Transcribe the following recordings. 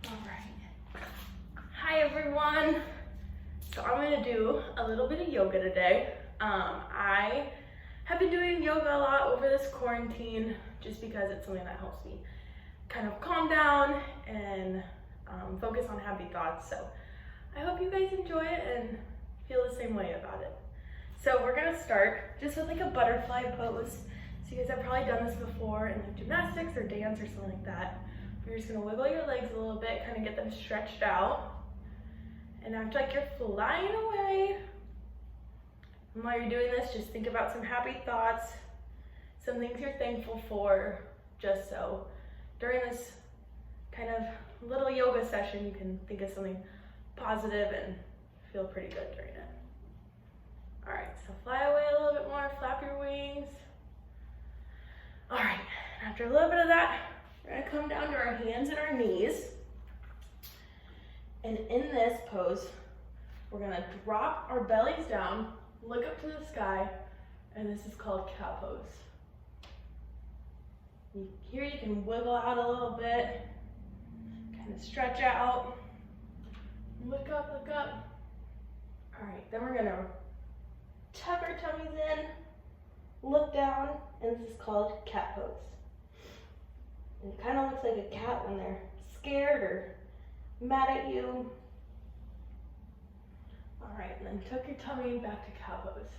All right. Hi everyone. So I'm gonna do a little bit of yoga today. I have been doing yoga a lot over this quarantine just because it's something that helps me kind of calm down and focus on happy thoughts. So I hope you guys enjoy it and feel the same way about it. So we're gonna start just with like a butterfly pose. So you guys have probably done this before in like gymnastics or dance or something like that. You're just gonna wiggle your legs a little bit, kind of get them stretched out, and act like you're flying away. And while you're doing this, just think about some happy thoughts, some things you're thankful for, just so during this kind of little yoga session, you can think of something positive and feel pretty good during it. All right, so fly away a little bit more, flap your wings. All right, after a little bit of that, we're gonna come down to our hands and our knees. And in this pose, we're gonna drop our bellies down, look up to the sky, and this is called cow pose. Here you can wiggle out a little bit, kind of stretch out, look up, look up. All right, then we're gonna tuck our tummies in, look down, and this is called cat pose. And it kind of looks like a cat when they're scared or mad at you. All right, and then tuck your tummy back to cow pose.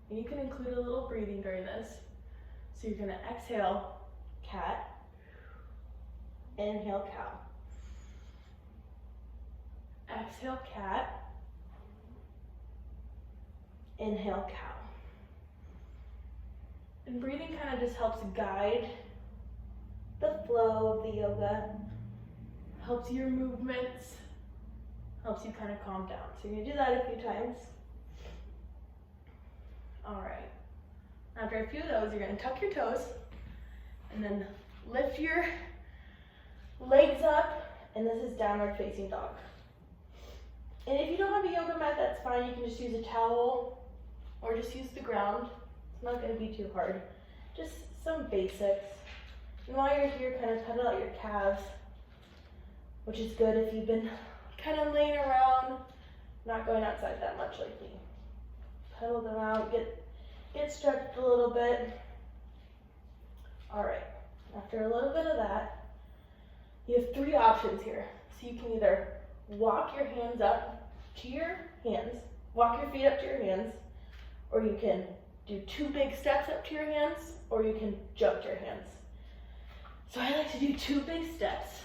And you can include a little breathing during this. So you're gonna exhale, cat, inhale, cow. Exhale, cat, inhale, cow. And breathing kind of just helps guide the flow of the yoga, helps your movements, helps you kind of calm down. So you're gonna do that a few times. All right, after a few of those, you're gonna tuck your toes and then lift your legs up, and this is downward facing dog. And if you don't have a yoga mat, that's fine. You can just use a towel or just use the ground. It's not gonna be too hard. Just some basics. And while you're here, kind of pedal out your calves, which is good if you've been kind of laying around, not going outside that much like me. Pedal them out, get stretched a little bit. All right, after a little bit of that, you have three options here. So you can either walk your hands up to your hands, walk your feet up to your hands, or you can do two big steps up to your hands, or you can jump to your hands. So I like to do two big steps,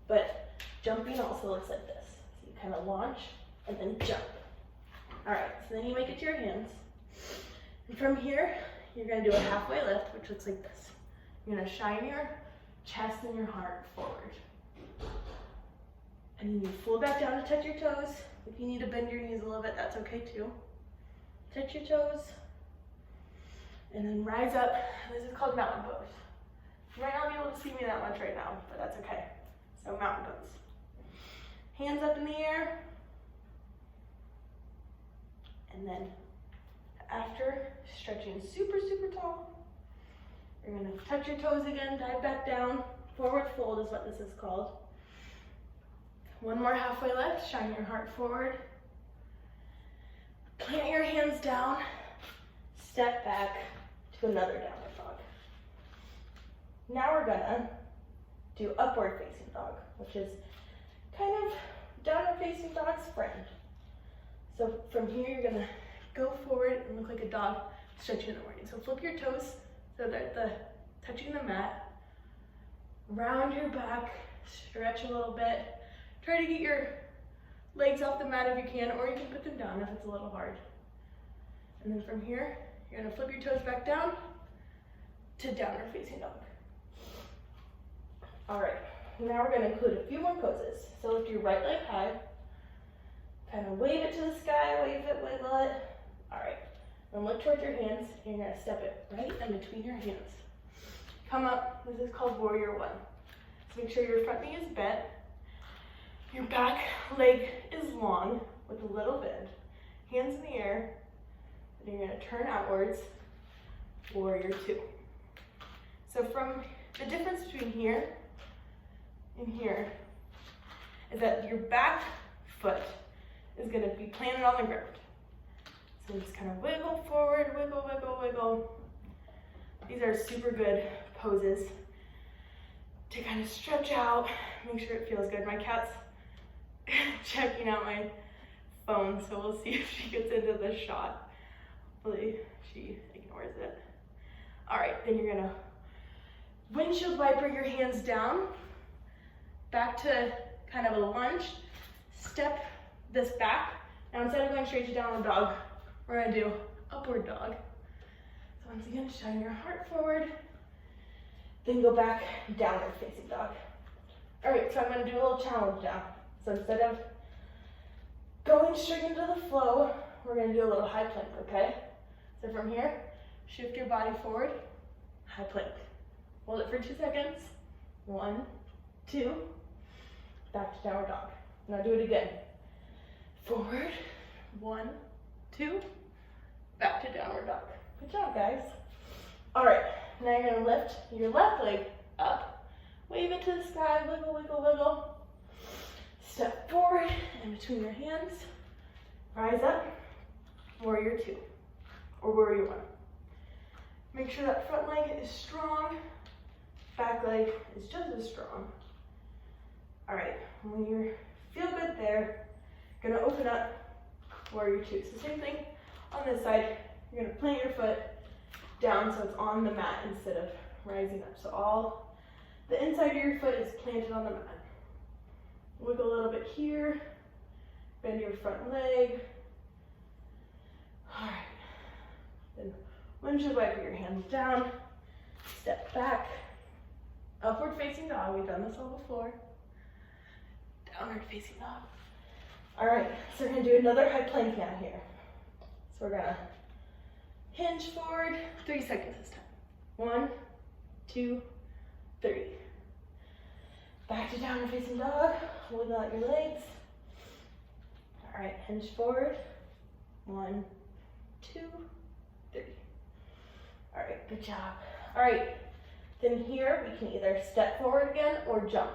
but jumping also looks like this. So you kind of launch and then jump. All right, so then you make it to your hands. And from here, you're gonna do a halfway lift, which looks like this. You're gonna shine your chest and your heart forward. And then you fold back down to touch your toes. If you need to bend your knees a little bit, that's okay too. Touch your toes, and then rise up. This is called mountain pose. You might not be able to see me that much right now, but that's okay. So mountain pose. Hands up in the air. And then after stretching super, super tall, you're gonna touch your toes again, dive back down. Forward fold is what this is called. One more halfway lift, shine your heart forward. Plant your hands down, step back to another downward dog. Now we're gonna do upward facing dog, which is kind of downward facing dog's friend. So from here, you're gonna go forward and look like a dog stretching in the morning. So flip your toes so that they're touching the mat. Round your back, stretch a little bit. Try to get your legs off the mat if you can, or you can put them down if it's a little hard. And then from here, you're gonna flip your toes back down to downward facing dog. All right, now we're gonna include a few more poses. So lift your right leg high, kind of wave it to the sky, wave it, wiggle it. All right, then look towards your hands, and you're gonna step it right in between your hands. Come up, this is called warrior one. So make sure your front knee is bent, your back leg is long with a little bend, hands in the air, and you're gonna turn outwards, warrior two. So from the difference between here and here is that your back foot is gonna be planted on the ground. So just kind of wiggle forward, wiggle, wiggle, wiggle. These are super good poses to kind of stretch out, make sure it feels good. My cat's checking out my phone, so we'll see if she gets into the shot. Hopefully she ignores it. All right, then you're gonna windshield wiper your hands down, back to kind of a lunge, step this back. Now instead of going straight to downward dog, we're gonna do upward dog. So once again, shine your heart forward, then go back, downward facing dog. All right, so I'm gonna do a little challenge now. So instead of going straight into the flow, we're gonna do a little high plank, okay? So from here, shift your body forward, high plank. Hold it for 2 seconds. 1, 2, back to downward dog. Now do it again. Forward, 1, 2, back to downward dog. Good job, guys. All right, now you're gonna lift your left leg up, wave it to the sky, wiggle, wiggle, wiggle. Step forward in between your hands, rise up, warrior 2, or warrior 1. Make sure that front leg is strong, back leg is just as strong. All right, when you feel good there, you're gonna open up warrior 2. So same thing on this side, you're gonna plant your foot down so it's on the mat instead of rising up. So all the inside of your foot is planted on the mat. Wiggle a little bit here, bend your front leg. All right, then windshield wiper your hands down, step back, upward facing dog. We've done this all before. Downward facing dog. All right, so we're gonna do another high plank now here. So we're gonna hinge forward, 3 seconds this time. 1, 2, 3. Back to downward facing dog, wiggle out your legs. All right, hinge forward. 1, 2, 3. All right, good job. All right, then here we can either step forward again or jump.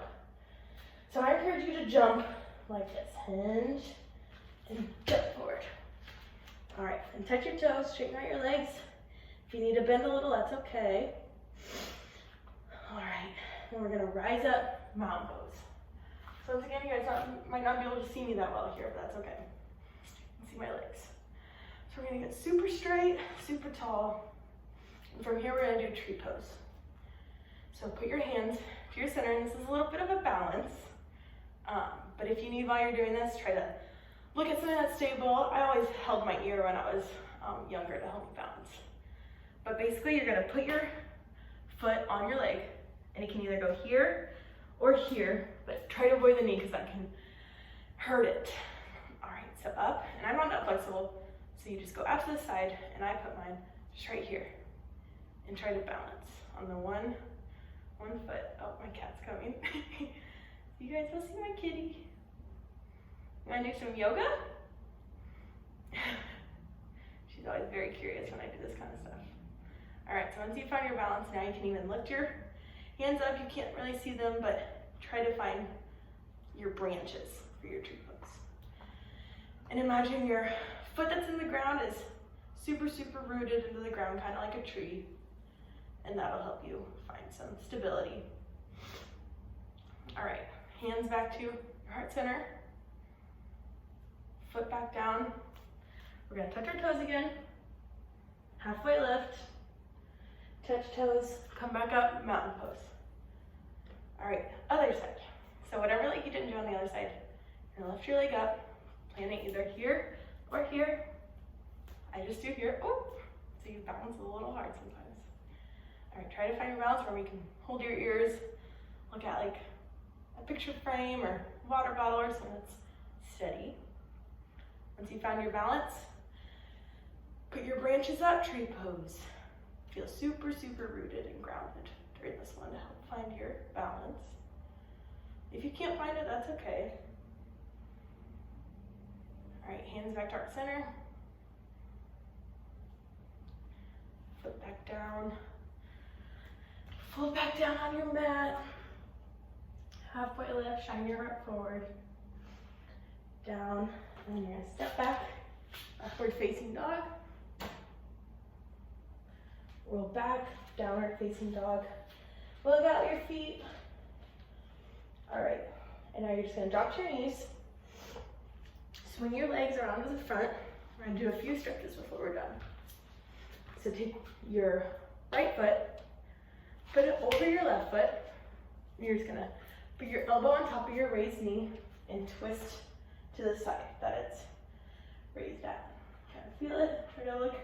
So I encourage you to jump like this. Hinge and jump forward. All right, and touch your toes, straighten out your legs. If you need to bend a little, that's okay. All right, and we're gonna rise up, mountain pose. So once again, you guys might not be able to see me that well here, but that's okay. You can see my legs. So we're gonna get super straight, super tall. And from here, we're gonna do tree pose. So put your hands to your center, and this is a little bit of a balance. But if you need, while you're doing this, try to look at something that's stable. I always held my ear when I was younger to help me balance. But basically, you're gonna put your foot on your leg, and it can either go here or here, but try to avoid the knee because that can hurt it. All right, so up, and I'm not that flexible, so you just go out to the side, and I put mine just right here, and try to balance on the one foot. Oh, my cat's coming. You guys will see my kitty. You wanna do some yoga? She's always very curious when I do this kind of stuff. All right, so once you find your balance, now you can even lift your hands up. You can't really see them, but try to find your branches for your tree pose. And imagine your foot that's in the ground is super, super rooted into the ground, kind of like a tree. And that'll help you find some stability. All right, hands back to your heart center. Foot back down. We're gonna touch our toes again. Halfway lift. Touch toes, come back up, mountain pose. All right, other side. So whatever leg you didn't do on the other side, you're gonna lift your leg up, plant it either here or here. I just do here. Oh, so you balance a little hard sometimes. All right, try to find your balance where we can hold your ears, look at like a picture frame or water bottle or something that's steady. Once you found your balance, put your branches up, tree pose. Feel super, super rooted and grounded during this one to help find your balance. If you can't find it, that's okay. All right, hands back to heart center. Foot back down. Fold back down on your mat. halfway lift, shine your heart forward, down, and then you're gonna step back, upward facing dog, roll back, downward facing dog, look out your feet. All right, and now you're just gonna drop to your knees, swing your legs around to the front. We're gonna do a few stretches before we're done. So take your right foot, put it over your left foot. You're just gonna put your elbow on top of your raised knee and twist to the side that it's raised at. Kind of feel it. Try to look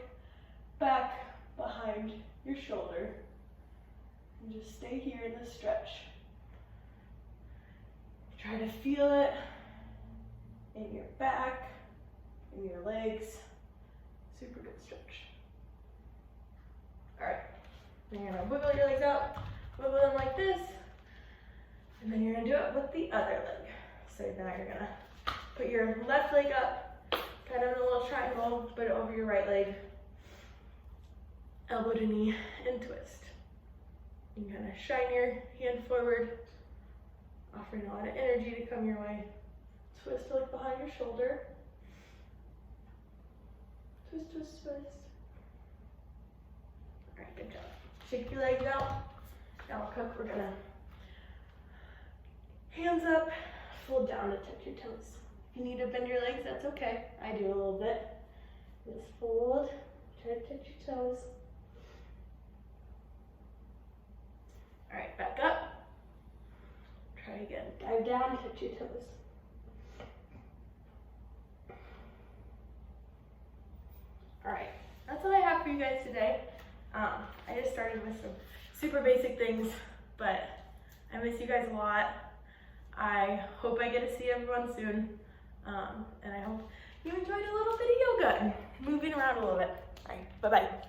back behind your shoulder and just stay here in the stretch. Try to feel it in your back, in your legs. Super good stretch. All right, then you're gonna wiggle your legs out, wiggle them like this, and then you're gonna do it with the other leg. So now you're gonna put your left leg up, kind of in a little triangle, put it over your right leg, elbow to knee, and twist. You kind of shine your hand forward, offering a lot of energy to come your way. Twist to look behind your shoulder. Twist, twist, twist. All right, good job. Shake your legs out. Now we're gonna hands up, fold down to touch your toes. If you need to bend your legs, that's okay. I do a little bit. Just fold, try to touch your toes. All right, back up. Try again. Dive down, touch your toes. All right, that's all I have for you guys today. I just started with some super basic things, but I miss you guys a lot. I hope I get to see everyone soon, and I hope you enjoyed a little bit of yoga and moving around a little bit. All right, bye-bye.